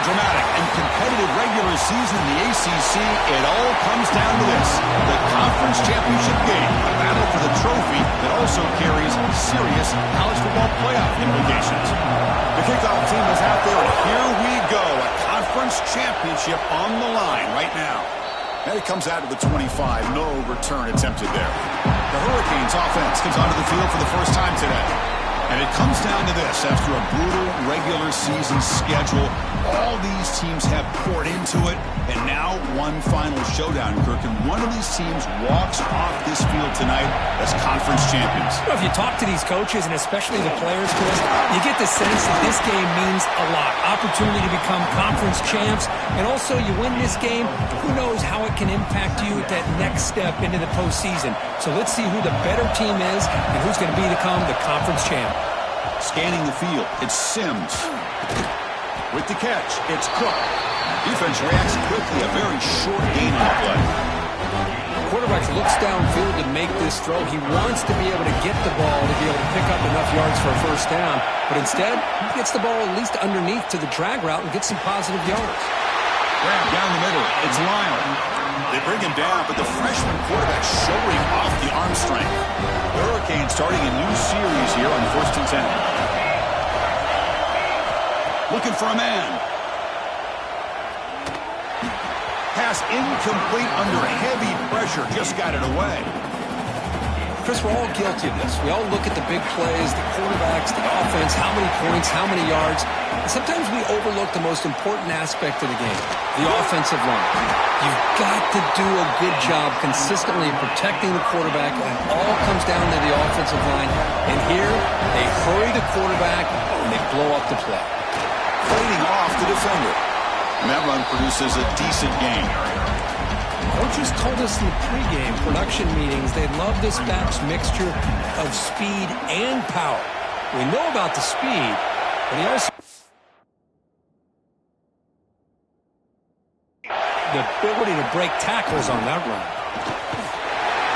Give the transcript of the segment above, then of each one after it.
dramatic and competitive regular season in the ACC, it all comes down to this: the conference championship game, a battle for the trophy that also carries serious college football playoff implications. The kickoff team is out there, and here we go, a conference championship on the line right now. And it comes out of the 25, no return attempted there. The Hurricanes offense comes onto the field for the first time today. And it comes down to this: after a brutal regular season schedule, all these teams have poured into it, and now one final showdown, Kirk, and one of these teams walks off this field tonight as conference champions. Well, if you talk to these coaches, and especially the players, Chris, you get the sense that this game means a lot. Opportunity to become conference champs, and also you win this game, who knows how it can impact you at that next step into the postseason. So let's see who the better team is and who's going to become the conference champ. Scanning the field, it's Sims. With the catch, it's Cook. Defense reacts quickly, a very short gain on the play. Quarterback looks downfield to make this throw. He wants to be able to get the ball to be able to pick up enough yards for a first down, but instead, he gets the ball at least underneath to the drag route and gets some positive yards. Grab down the middle, it's Lyle. They bring him down, but the freshman quarterback showing off the arm strength. The Hurricanes starting a new series here on 1st and 10. Looking for a man. Pass incomplete under heavy pressure. Just got it away. Chris, we're all guilty of this. We all look at the big plays, the quarterbacks, the offense, how many points, how many yards. And sometimes we overlook the most important aspect of the game, the offensive line. You've got to do a good job consistently protecting the quarterback, and it all comes down to the offensive line. And here, they hurry the quarterback, and they blow up the play. Fading off the defender. And that run produces a decent gain. Coaches told us in the pregame production meetings they love this back's mixture of speed and power. We know about the speed, but he also the ability to break tackles on that run.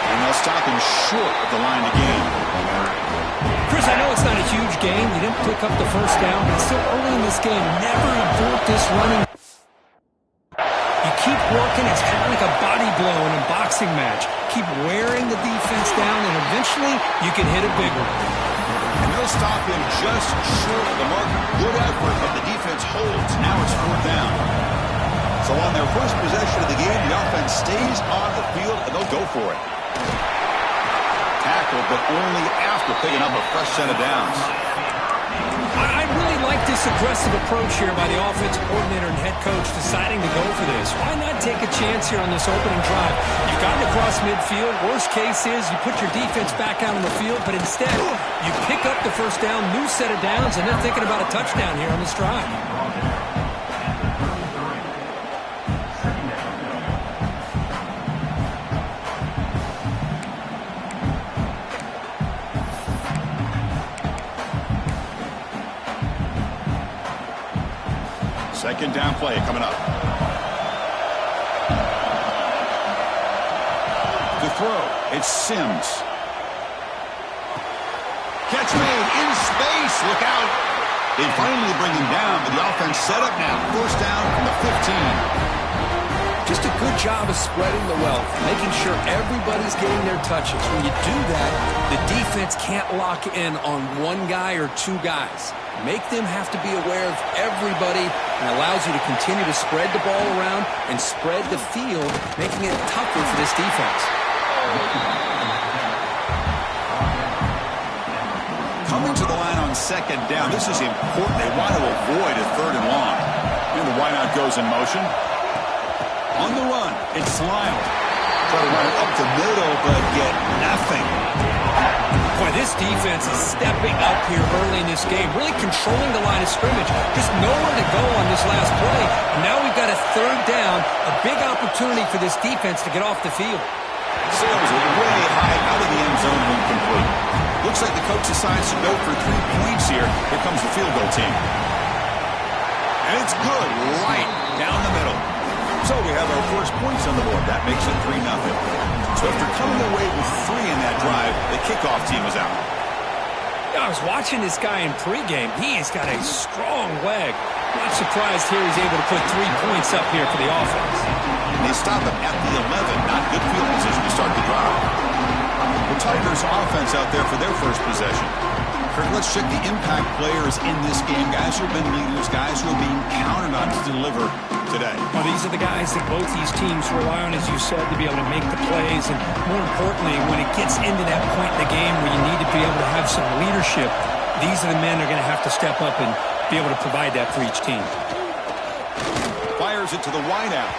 And they'll stop him short of the line to gain. Chris, I know it's not a huge game. You didn't pick up the first down, but still early in this game, never abort this running. You keep working. It's kind of like a body blow in a boxing match. Keep wearing the defense down, and eventually you can hit a big one. And they'll stop him just short of the mark. Good effort, but the defense holds. Now it's 4th down. So on their first possession of the game, the offense stays on the field, and they'll go for it. Tackle, but only after picking up a fresh set of downs. I really like this aggressive approach here by the offensive coordinator and head coach deciding to go for this. Why not take a chance here on this opening drive? You've gotten across midfield. Worst case is you put your defense back out on the field, but instead you pick up the first down, new set of downs, and they're thinking about a touchdown here on this drive. Second down play coming up. The throw, it's Sims. Catch made in space, look out. They finally bring him down, but the offense set up now. First down from the 15. Just a good job of spreading the wealth, making sure everybody's getting their touches. When you do that, the defense can't lock in on one guy or two guys. Make them have to be aware of everybody, and allows you to continue to spread the ball around and spread the field, making it tougher for this defense. Coming to the line on second down, this is important. They want to avoid a 3rd and long. And the wideout goes in motion. On the run, it's Lyle. Try to run it up the middle, but get nothing. Boy, this defense is stepping up here early in this game, really controlling the line of scrimmage. Just nowhere to go on this last play. And now we've got a 3rd down, a big opportunity for this defense to get off the field. Sails it way high out of the end zone and incomplete. Looks like the coach decides to go for 3 points here. Here comes the field goal team. And it's good, right down the middle. So we have our first points on the board. That makes it 3-0. So after coming away with 3 in that drive, the kickoff team is out. I was watching this guy in pregame. He's got a strong leg. Not surprised here he's able to put 3 points up here for the offense. And they stop him at the 11. Not good field position to start the drive. The Tigers offense out there for their first possession. Kurt, let's check the impact players in this game. Guys who have been leaders, guys who are being counted on to deliver today. Well, these are the guys that both these teams rely on, as you said, to be able to make the plays. And more importantly, when it gets into that point in the game where you need to be able to have some leadership, these are the men that are going to have to step up and be able to provide that for each team. Fires it to the wideout.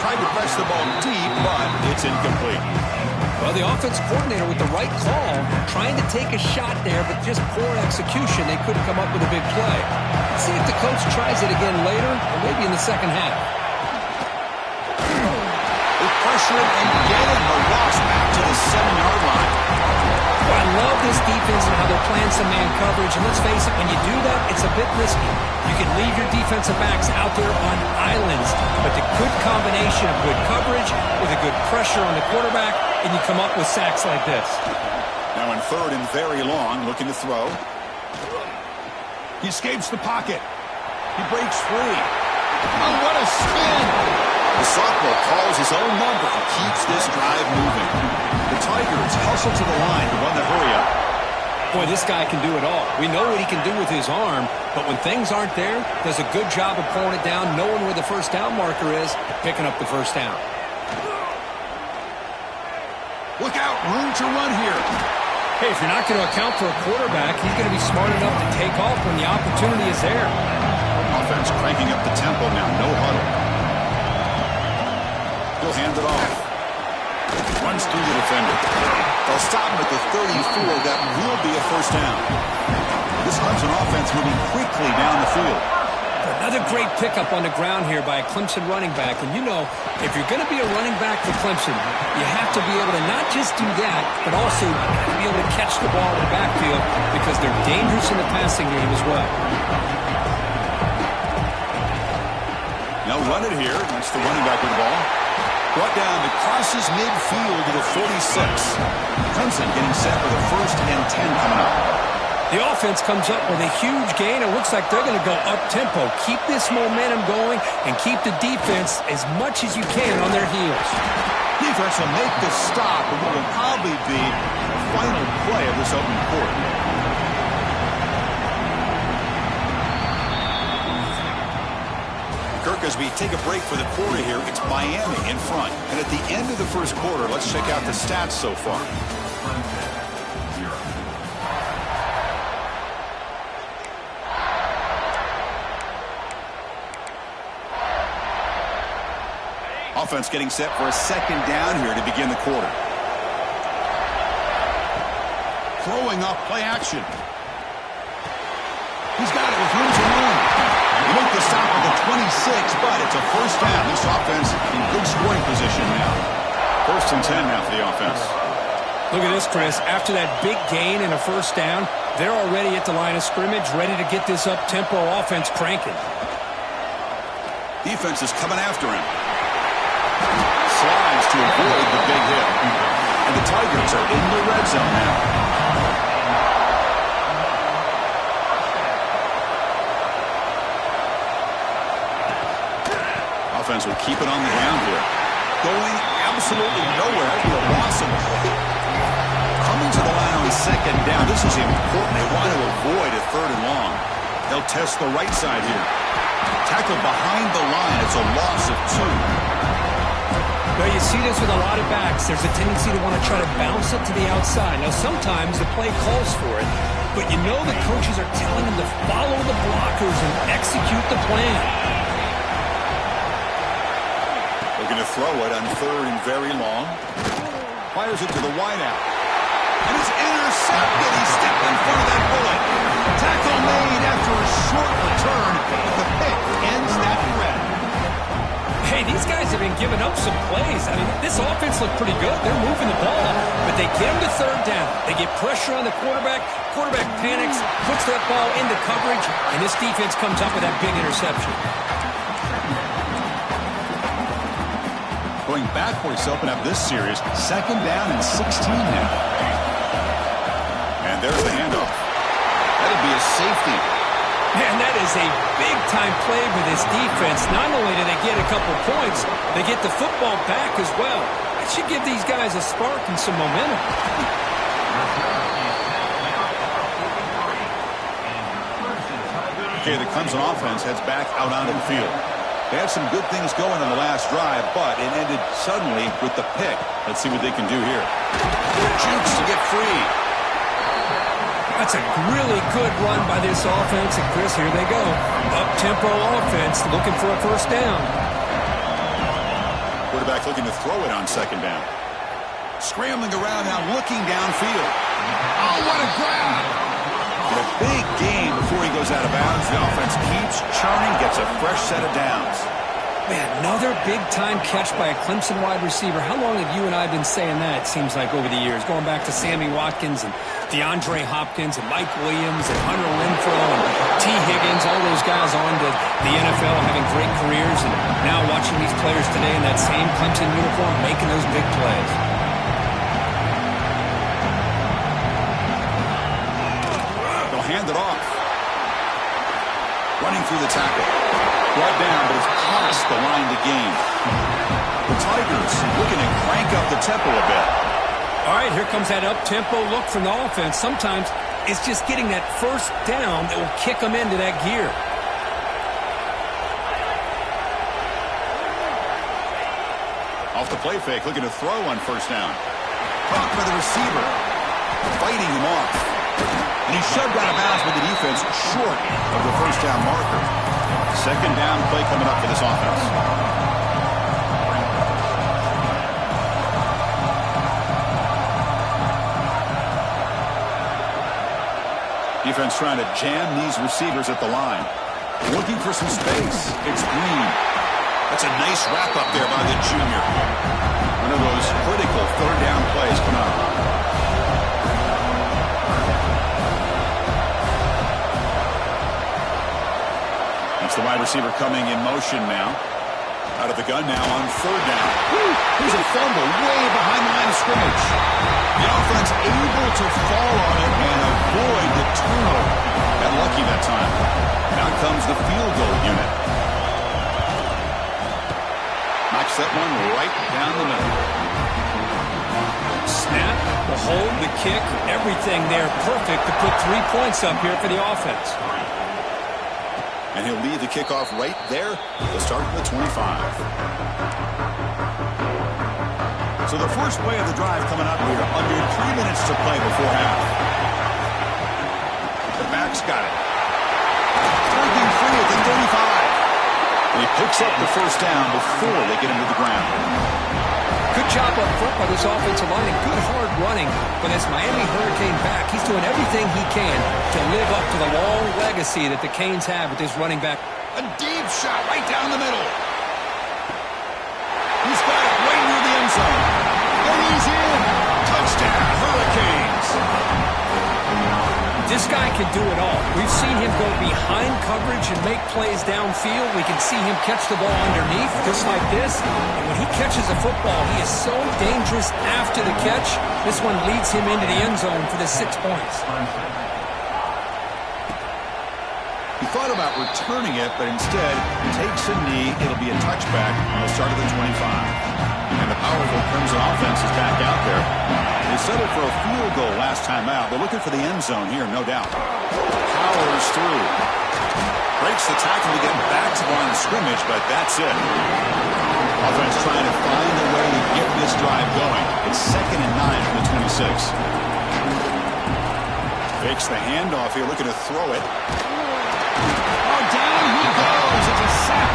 Tried to press the ball deep, but it's incomplete. Well, the offense coordinator with the right call, trying to take a shot there, but just poor execution. They couldn't come up with a big play. Let's see if the coach tries it again later, or maybe in the second half. They pressure it and get it. The loss back to the 7-yard line. Well, I love this defense and how they're playing some man coverage. And let's face it, when you do that, it's a bit risky. You can leave your defensive backs out there on islands, but the good combination of good coverage with a good pressure on the quarterback, and you come up with sacks like this. Now in 3rd and very long, looking to throw. He escapes the pocket. He breaks free. Oh, what a spin! The sophomore calls his own number and keeps this drive moving. The Tigers hustle to the line to run the hurry-up. Boy, this guy can do it all. We know what he can do with his arm, but when things aren't there, does a good job of pulling it down, knowing where the first down marker is, picking up the first down. Look out, room to run here. Hey, if you're not going to account for a quarterback, he's going to be smart enough to take off when the opportunity is there. Offense cranking up the tempo now, no huddle. He'll hand it off. Runs through the defender. They'll stop him at the 34. That will be a first down. This Clemson offense moving quickly down the field. Another great pickup on the ground here by a Clemson running back. And you know, if you're going to be a running back for Clemson, you have to be able to not just do that, but also be able to catch the ball in the backfield because they're dangerous in the passing game as well. Now run it here. That's the running back with the ball. Brought down, it crosses midfield to the 46. Clemson getting set for the 1st and 10 coming up. The offense comes up with a huge gain. It looks like they're going to go up-tempo. Keep this momentum going and keep the defense as much as you can on their heels. Defense will make the stop, and what will probably be the final play of this opening quarter. Kirk, as we take a break for the quarter here, it's Miami in front. And at the end of the first quarter, let's check out the stats so far. Offense getting set for a 2nd down here to begin the quarter. Throwing off play action. He's got it with room to run. They make the stop at the 26, but it's a first down. This offense in good scoring position now. 1st and 10 now for the offense. Look at this, Chris. After that big gain and a first down, they're already at the line of scrimmage, ready to get this up-tempo offense cranking. Defense is coming after him. Slides to avoid the big hit. And the Tigers are in the red zone now. Offense will keep it on the ground here. Going absolutely nowhere with a loss of play. Coming to the line on 2nd down. This is important. They want to avoid a 3rd and long. They'll test the right side here. Tackled behind the line. It's a loss of 2. Well, you see this with a lot of backs. There's a tendency to want to try to bounce up to the outside. Now, sometimes the play calls for it, but you know the coaches are telling them to follow the blockers and execute the plan. Looking to throw it on 3rd and very long. Fires it to the wideout. And it's intercepted. He stepped in front of that bullet. Tackle made after a short return, but the pick ends that threat. Hey, these guys have been giving up some plays. I mean, this offense looked pretty good. They're moving the ball, but they get them to 3rd down. They get pressure on the quarterback. Quarterback panics, puts that ball into coverage, and this defense comes up with that big interception. Going backwards to open up this series. 2nd down and 16 now. And there's the handoff. That'll be a safety. Man, that is a big-time play for this defense. Not only do they get a couple points, they get the football back as well. That should give these guys a spark and some momentum. Okay, the Clemson offense heads back out onto the field. They had some good things going on the last drive, but it ended suddenly with the pick. Let's see what they can do here. Jukes to get free. That's a really good run by this offense. And, Chris, here they go. Up-tempo offense looking for a first down. Quarterback looking to throw it on second down. Scrambling around now, looking downfield. Oh, what a grab! A big gain before he goes out of bounds. The offense keeps churning, gets a fresh set of downs. Man, another big-time catch by a Clemson wide receiver. How long have you and I been saying that, it seems like, over the years? Going back to Sammy Watkins and DeAndre Hopkins and Mike Williams and Hunter Renfrow and T. Higgins, all those guys on to the NFL having great careers. And now watching these players today in that same Clemson uniform making those big plays. They'll hand it off. Running through the tackle. Brought down, but it's past the line to gain. The Tigers looking to crank up the tempo a bit. All right, here comes that up-tempo look from the offense. Sometimes it's just getting that first down that will kick them into that gear. Off the play fake, looking to throw on first down. Caught by the receiver. Fighting him off. And he's shoved out of bounds with the defense short of the first down marker. Second down play coming up for this offense. Defense trying to jam these receivers at the line. Looking for some space. It's Green. That's a nice wrap up there by the junior. One of those critical third down plays come up. The wide receiver coming in motion now. Out of the gun now on third down. Here's a fumble way behind the line of scrimmage. The offense able to fall on it and avoid the turnover. Got lucky that time. Now comes the field goal unit. Knocks that one right down the middle. Snap, the hold, the kick, everything there perfect to put 3 points up here for the offense. And he'll lead the kickoff right there at the start of the 25. So the first play of the drive coming up here. Under 3 minutes to play before half. The back's got it. Breaking free at the 35. And he picks up the first down before they get him to the ground. Good job up front by this offensive line and good hard running for this Miami Hurricane back. He's doing everything he can to live up to the long legacy that the Canes have with this running back. A deep shot right down the middle. He's got it right near the end zone. And he's in. Touchdown, Hurricanes. This guy can do it all. We've seen him go behind coverage and make plays downfield. We can see him catch the ball underneath just like this. And when he catches a football, he is so dangerous after the catch. This one leads him into the end zone for the 6 points. He thought about returning it, but instead he takes a knee. It'll be a touchback on the start of the 25. And the powerful Clemson offense is back out there. They settled for a field goal last time out. They're looking for the end zone here, no doubt. Powers through. Breaks the tackle to get back to the line of scrimmage, but that's it. Offense trying to find a way to get this drive going. It's 2nd and 9 from the 26. Fakes the handoff here, looking to throw it. Oh, down he goes. It's a sack.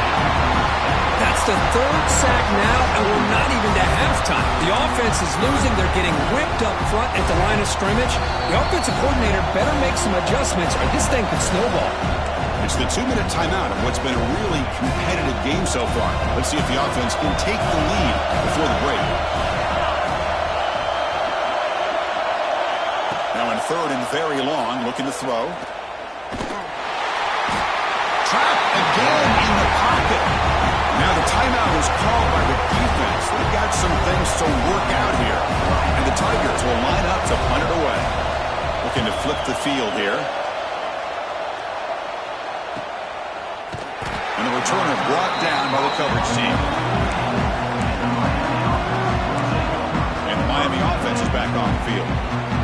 That's the 3rd sack now, and we're not even to halftime. The offense is losing. They're getting whipped up front at the line of scrimmage. The offensive coordinator better make some adjustments or this thing could snowball. It's the 2-minute timeout of what's been a really competitive game so far. Let's see if the offense can take the lead before the break. Now in 3rd and very long, looking to throw. Trapped again in the pocket. Now the timeout was called by the defense. They've got some things to work out here. And the Tigers will line up to punt it away. Looking to flip the field here. returner brought down by the coverage team. And the Miami offense is back on the field.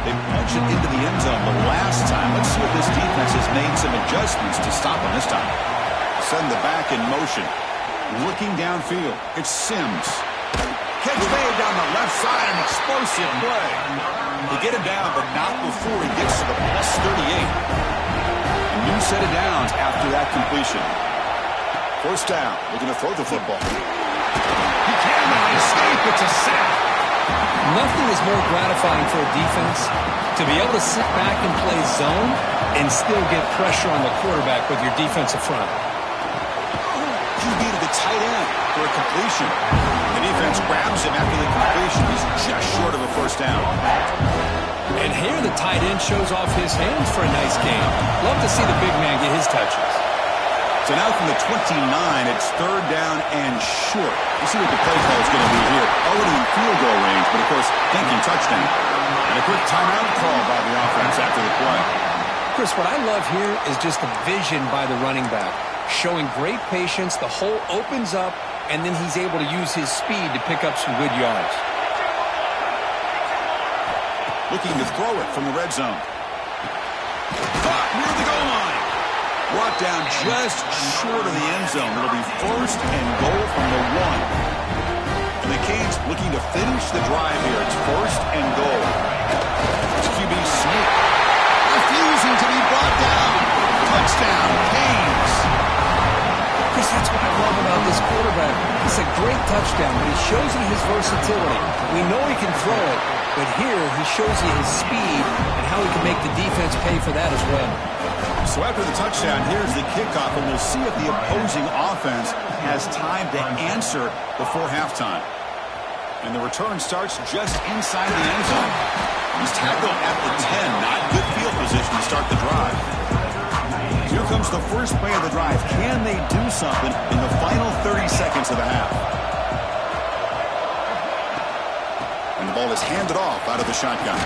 They punched it into the end zone the last time. Let's see if this defense has made some adjustments to stop them this time. Send the back in motion. Looking downfield. It's Sims. Catch made down the left side. An explosive play. They get him down, but not before he gets to the plus 38. A new set of downs after that completion. First down. Looking to throw the football. He cannot escape. It's a sack. Nothing is more gratifying for a defense to be able to sit back and play zone and still get pressure on the quarterback with your defensive front. QB to the tight end for a completion. The defense grabs him after the completion. He's just short of a first down. And here the tight end shows off his hands for a nice gain. Love to see the big man get his touches. So now from the 29, it's third down and short. You see what the play call is going to be here. Already in field goal range, but of course, thinking touchdown. And a quick timeout call by the offense after the play. Chris, what I love here is just the vision by the running back. Showing great patience, the hole opens up, and then he's able to use his speed to pick up some good yards. Looking to throw it from the red zone. Caught near the goal line. Brought down just short of the end zone. It'll be first and goal from the 1. And the Canes looking to finish the drive here. It's first and goal. It's QB Smith. Refusing to be brought down. Touchdown, Canes. Chris, that's what I love about this quarterback. It's a great touchdown, but he shows you his versatility. We know he can throw it, but here he shows you his speed and how he can make the defense pay for that as well. So after the touchdown, here's the kickoff, and we'll see if the opposing offense has time to answer before halftime. And the return starts just inside the end zone. He's tackled at the 10. Not good field position to start the drive. Here comes the first play of the drive. Can they do something in the final 30 seconds of the half? And the ball is handed off out of the shotgun.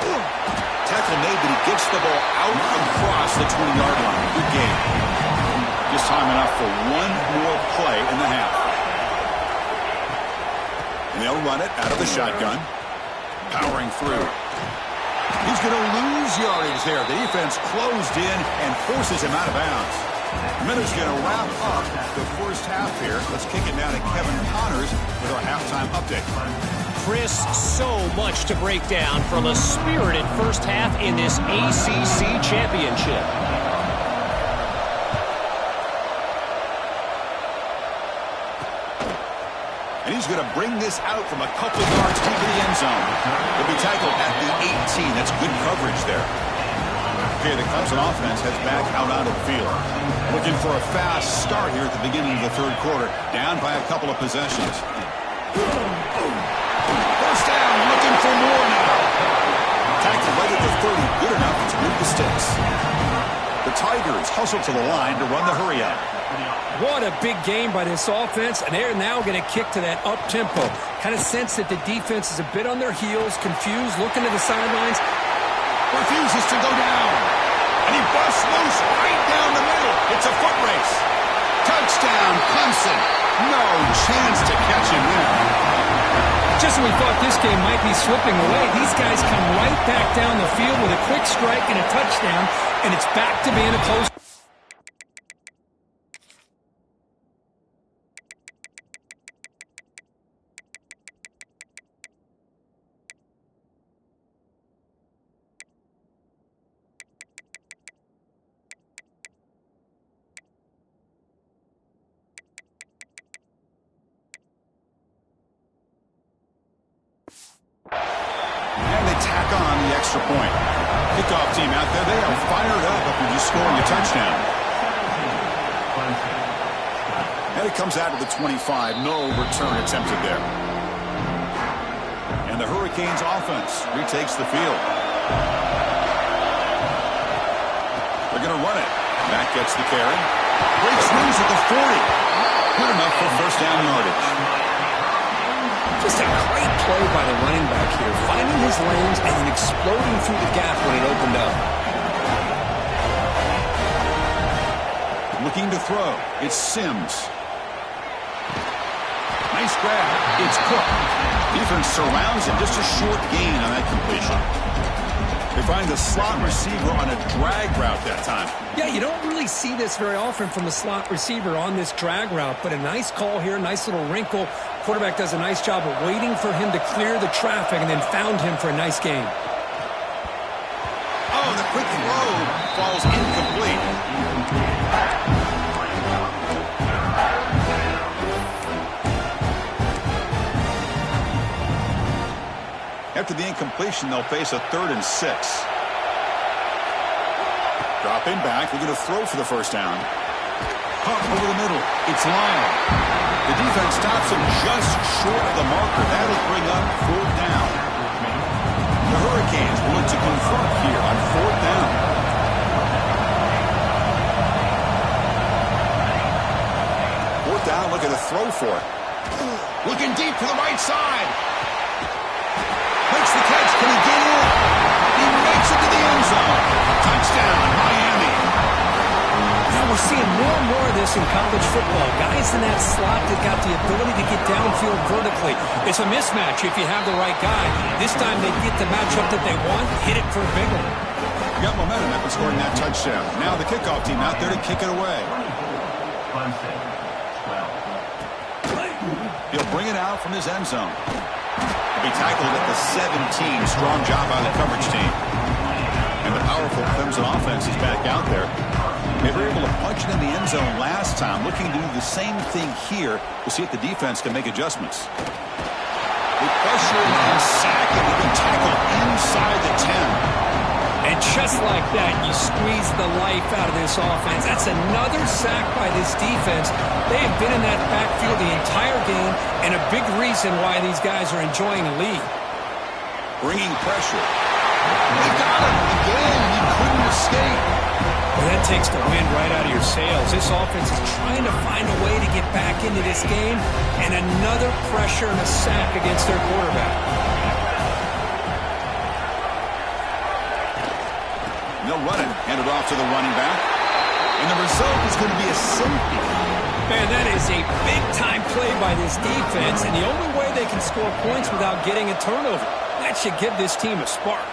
Tackle made, but he gets the ball out across the 20-yard line. Good game. Just time enough for one more play in the half. And they'll run it out of the shotgun. Powering through. He's going to lose yardage there. The defense closed in and forces him out of bounds. Miller's going to wrap up the first half here. Let's kick it down to Kevin Connors with our halftime update. Chris, so much to break down from a spirited first half in this ACC championship. And he's going to bring this out from a couple of yards deep in the end zone. He'll be tackled at the 18. That's good coverage there. Okay, the Clemson offense heads back out onto the field. Looking for a fast start here at the beginning of the third quarter. Down by a couple of possessions. First down, looking for more now. Tackled right at the 30. Good enough to move the sticks. The Tigers hustle to the line to run the hurry-up. What a big game by this offense, and they're now going to kick to that up-tempo. Kind of sense that the defense is a bit on their heels, confused, looking to the sidelines. Refuses to go down. And he busts loose right down the middle. It's a foot race. Touchdown, Clemson. No chance to catch him there. Just when we thought this game might be slipping away, these guys come right back down the field with a quick strike and a touchdown, and it's back to being a close. And they tack on the extra point. Kickoff team out there, they are fired up after just scoring a touchdown. And it comes out to the 25. No return attempted there. And the Hurricanes offense retakes the field. They're going to run it. Matt gets the carry. Breaks loose at the 40. Good enough for first down yardage. Just a great play by the running back here, finding his lanes and then exploding through the gap when it opened up. Looking to throw. It's Sims. Nice grab. It's Cook. Defense surrounds him. Just a short gain on that completion. They find the slot receiver on a drag route that time. Yeah, you don't really see this very often from a slot receiver on this drag route, but a nice call here, nice little wrinkle. Quarterback does a nice job of waiting for him to clear the traffic and then found him for a nice gain. Oh, the quick throw falls incomplete. After the incompletion, they'll face a 3rd and 6. Dropping back, they're going to throw for the first down. Pump over the middle. It's Lyon. The defense stops him just short of the marker. That'll bring up 4th down. The Hurricanes will look to convert here on 4th down. 4th down, look at the throw for it. Looking deep to the right side. Makes the catch. Can he get in? He makes it to the end zone. Touchdown, Miami. Now we're seeing more and more of this in college football. Guys in that slot that got the ability to get downfield vertically. It's a mismatch if you have the right guy. This time they get the matchup that they want, hit it for a big one. Got momentum after scoring that touchdown. Now the kickoff team out there to kick it away. He'll bring it out from his end zone. He tackled at the 17. Strong job by the coverage team. And the powerful Clemson offense is back out there. They were able to punch it in the end zone last time. Looking to do the same thing here. We'll see if the defense can make adjustments. With pressure and sacking, he can tackle inside the 10. And just like that, you squeeze the life out of this offense. That's another sack by this defense. They have been in that backfield the entire game, and a big reason why these guys are enjoying a lead. Bringing pressure. They got him again. He couldn't escape. Well, that takes the wind right out of your sails. This offense is trying to find a way to get back into this game, and another pressure and a sack against their quarterback. They'll run it, hand it off to the running back. And the result is going to be a safety. Man, that is a big-time play by this defense, and the only way they can score points without getting a turnover. That should give this team a spark.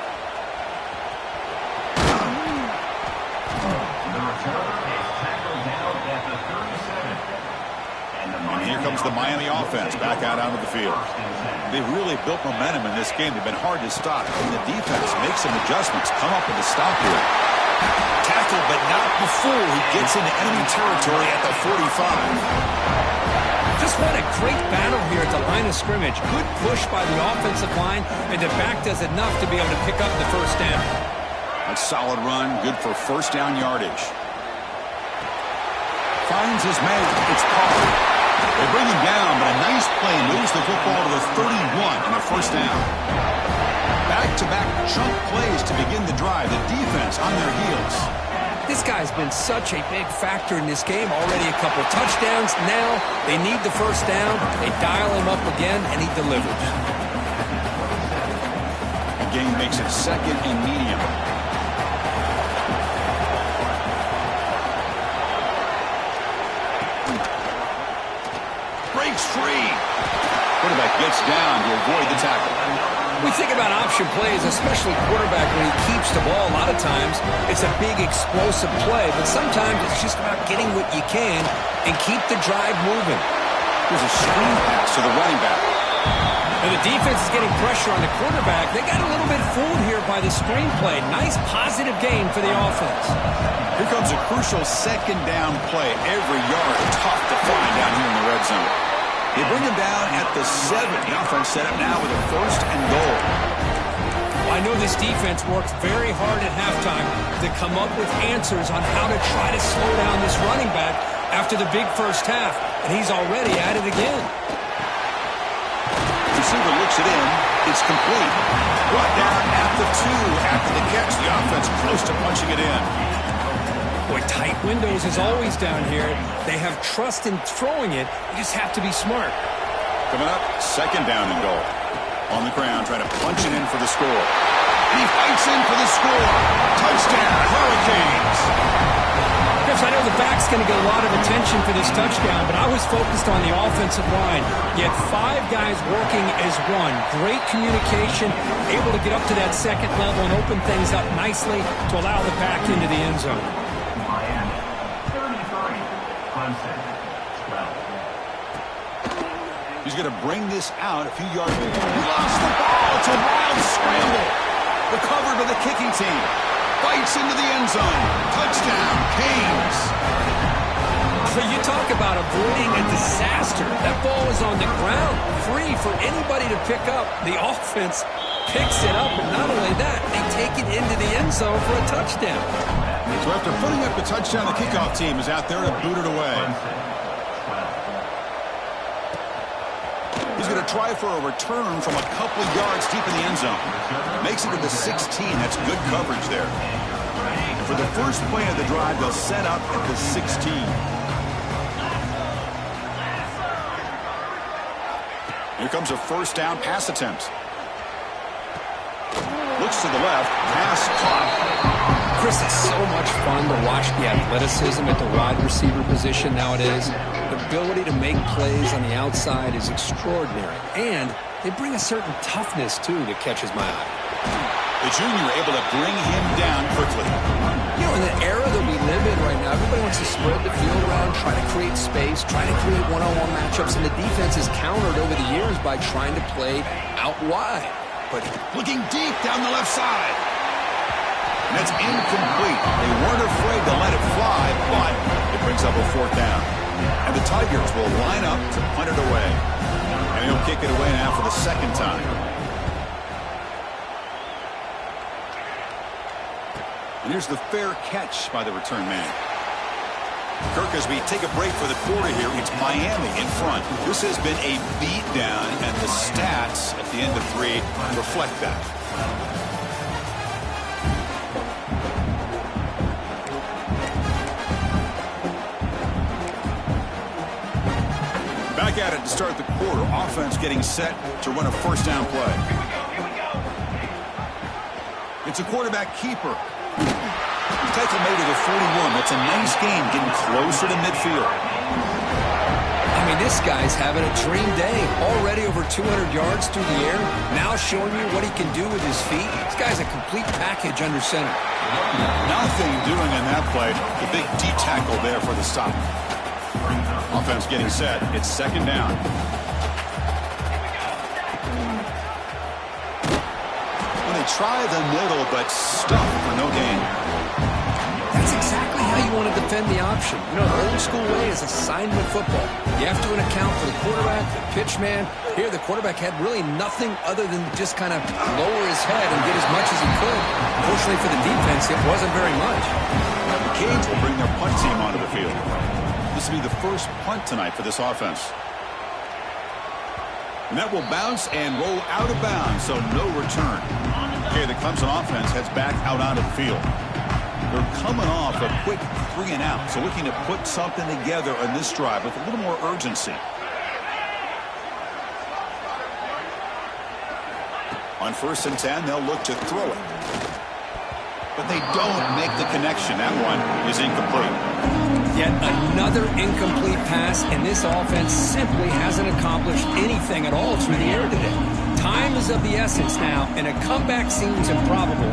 And here comes the Miami offense back out onto the field. They've really built momentum in this game. They've been hard to stop. And the defense makes some adjustments. Come up with a stop here. Tackled, but not before he gets into enemy territory at the 45. Just what a great battle here at the line of scrimmage. Good push by the offensive line, and the back does enough to be able to pick up the first down. A solid run, good for first down yardage. Finds his man. It's Pollard. They bring him down, but a nice play moves the football to the 31 and a first down. Back-to-back chunk plays to begin the drive. The defense on their heels. This guy's been such a big factor in this game. Already a couple touchdowns. Now they need the first down. They dial him up again, and he delivers. The game makes it 2nd and medium. Breaks free. Quarterback gets down to avoid the tackle. We think about option plays, especially quarterback, when he keeps the ball. A lot of times, it's a big explosive play, but sometimes it's just about getting what you can and keep the drive moving. There's a screen pass to the running back. And the defense is getting pressure on the quarterback. They got a little bit fooled here by the screen play. Nice positive gain for the offense. Here comes a crucial 2nd down play. Every yard tough to find down here in the red zone. They bring him down at the 7. The offense set up now with a 1st and goal. Well, I know this defense works very hard at halftime to come up with answers on how to try to slow down this running back after the big first half, and he's already at it again. Receiver looks it in. It's complete. Brought down at the 2 after the catch. The offense close to punching it in. Boy, tight windows is always down here. They have trust in throwing it. You just have to be smart. Coming up, 2nd down and goal. On the ground, trying to punch it in for the score. And he fights in for the score. Touchdown, Hurricanes. Chris, I know the back's going to get a lot of attention for this touchdown, but I was focused on the offensive line. You had 5 guys working as one. Great communication, able to get up to that second level and open things up nicely to allow the back into the end zone. Miami, 33, Clemson, 12. He's going to bring this out a few yards. He lost the ball. It's a wild scramble. Recovered by the kicking team. Bites into the end zone. Touchdown, Canes. You talk about avoiding a disaster. That ball is on the ground, free for anybody to pick up. The offense picks it up, and not only that, they take it into the end zone for a touchdown. So after putting up the touchdown, the kickoff team is out there to boot it away. He's going to try for a return from a couple yards deep in the end zone. Makes it to the 16. That's good coverage there. And for the first play of the drive, they'll set up at the 16. Here comes a first down pass attempt. Looks to the left. Pass caught. Chris, it's so much fun to watch the athleticism at the wide receiver position nowadays. The ability to make plays on the outside is extraordinary. And they bring a certain toughness, too, that catches my eye. The junior able to bring him down quickly. You know, in the era that we live in right now, everybody wants to spread the field around, try to create space, try to create one-on-one matchups, and the defense is countered over the years by trying to play out wide. But looking deep down the left side. And that's incomplete. They weren't afraid to let it fly, but it brings up a fourth down. And the Tigers will line up to punt it away. And he'll kick it away now for the second time. And here's the fair catch by the return man. Kirk, as we take a break for the quarter here, it's Miami in front. This has been a beatdown, and the stats at the end of 3 reflect that. Back at it to start the quarter. Offense getting set to run a first down play. It's a quarterback keeper. Tackle made at the 41. That's a nice game, getting closer to midfield. I mean, this guy's having a dream day. Already over 200 yards through the air. Now showing you what he can do with his feet. This guy's a complete package under center. Nothing doing in that play. The big D tackle there for the stop. Offense getting set. It's second down. When they try the middle, but stuck for no gain. That's exactly how you want to defend the option. You know, the old school way is assignment football. You have to account for the quarterback, the pitch man. Here, the quarterback had really nothing other than just kind of lower his head and get as much as he could. Fortunately for the defense, it wasn't very much. The Canes will bring their punt team onto the field. This will be the first punt tonight for this offense. And that will bounce and roll out of bounds, so no return. Okay, the Clemson offense heads back out onto the field. They're coming off a quick 3 and out, so looking to put something together on this drive with a little more urgency. On 1st and 10, they'll look to throw it. But they don't make the connection. That one is incomplete. Yet another incomplete pass, and this offense simply hasn't accomplished anything at all through the air today. Time is of the essence now, and a comeback seems improbable.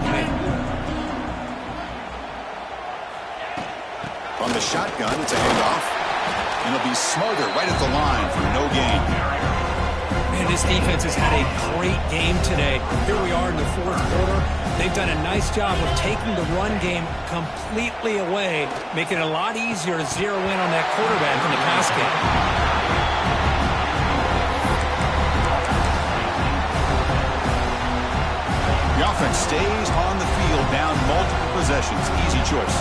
From the shotgun, it's a handoff. And it'll be Smothered right at the line for no gain. Man, this defense has had a great game today. Here we are in the 4th quarter. They've done a nice job of taking the run game completely away, making it a lot easier to zero in on that quarterback in the pass game. The offense stays on the field, down multiple possessions. Easy choice.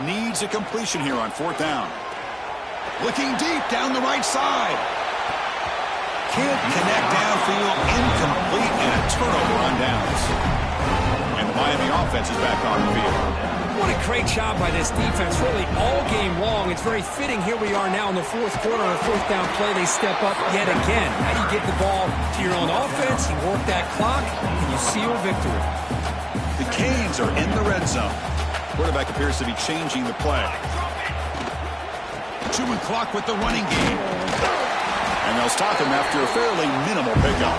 Needs a completion here on 4th down. Looking deep down the right side. Can't connect downfield. Incomplete, and a turnover on downs. And the Miami offense is back on the field. What a great job by this defense, really all game long. It's very fitting. Here we are now in the 4th quarter. On a 4th down play, they step up yet again. How do you get the ball to your own offense? You work that clock, and you seal victory. The Canes are in the red zone. Quarterback appears to be changing the play. Chewing clock with the running game. And they'll stop him after a fairly minimal pickup.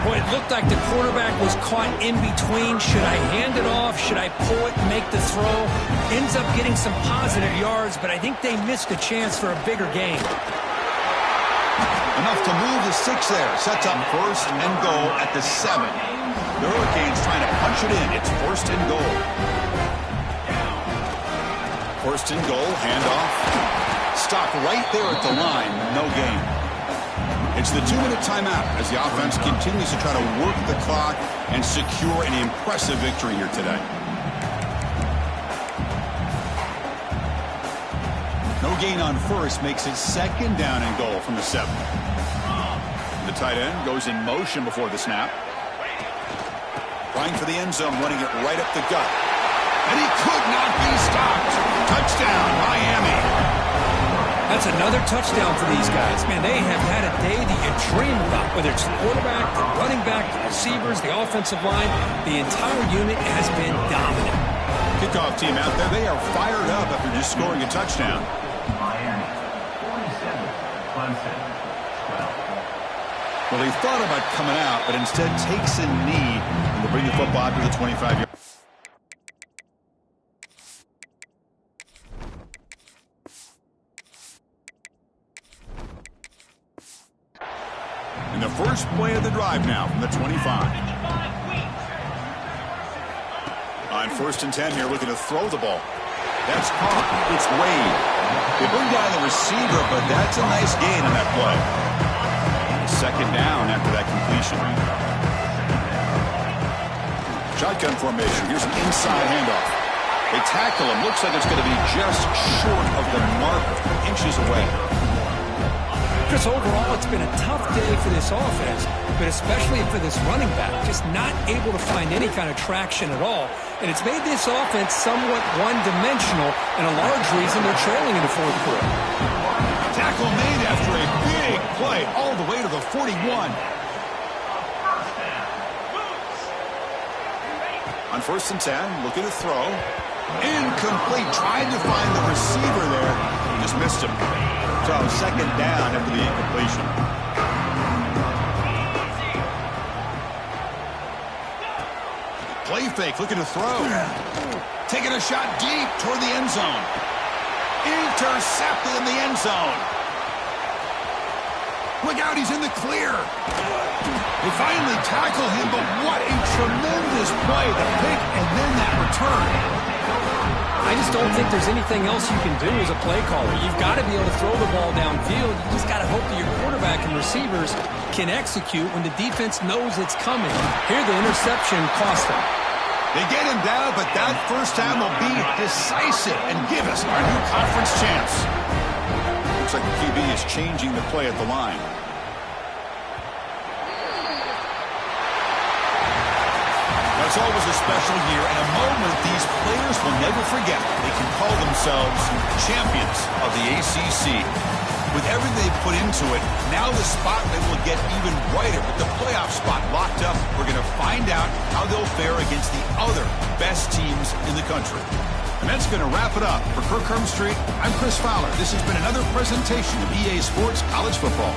Boy, it looked like the quarterback was caught in between. Should I hand it off? Should I pull it and make the throw? Ends up getting some positive yards, but I think they missed a chance for a bigger gain. Enough to move the 6 there. Sets up first and goal at the 7. The Hurricanes trying to punch it in. It's first and goal. First and goal, handoff. Stop right there at the line. No gain. It's the 2-minute timeout as the offense continues to try to work the clock and secure an impressive victory here today. No gain on first makes it second down and goal from the 7. The tight end goes in motion before the snap. Trying for the end zone, running it right up the gut. And he could not be stopped. Touchdown, Miami. That's another touchdown for these guys. Man, they have had a day that you dream about, whether it's the quarterback, the running back, the receivers, the offensive line. The entire unit has been dominant. Kickoff team out there, they are fired up after just scoring a touchdown. Miami, 47, Clemson, 12. Well, they thought about coming out, but instead takes a knee and will bring the football out to the 25-yard. In the first play of the drive now from the 25. On first and 10 here, looking to throw the ball. That's caught. It's Wade. They bring down the receiver, but that's a nice gain on that play. Second down after that completion. Shotgun formation. Here's an inside handoff. They tackle him. Looks like it's going to be just short of the mark, inches away. Chris, overall, it's been a tough day for this offense, but especially for this running back, just not able to find any kind of traction at all. And it's made this offense somewhat one-dimensional, and a large reason they're trailing in the fourth quarter. Tackle made after a big play all the way to the 41. On first and 10, looking to throw. Incomplete. Tried to find the receiver there. Just missed him. So second down after the incompletion. Play fake, looking to throw. Taking a shot deep toward the end zone. Intercepted in the end zone. Look out, he's in the clear. They finally tackle him, but what a tremendous play. The pick and then that return. I just don't think there's anything else you can do as a play caller. You've got to be able to throw the ball downfield. You just got to hope that your quarterback and receivers can execute when the defense knows it's coming. Here, the interception cost them. They get him down, but that first time will be decisive and give us our new conference champs. Looks like the QB is changing the play at the line. It's always a special year and a moment these players will never forget. They can call themselves champions of the ACC. With everything they put into it, now the spotlight will get even brighter. With the playoff spot locked up, we're going to find out how they'll fare against the other best teams in the country. And that's going to wrap it up. For Kirk Street, I'm Chris Fowler. This has been another presentation of EA Sports College Football.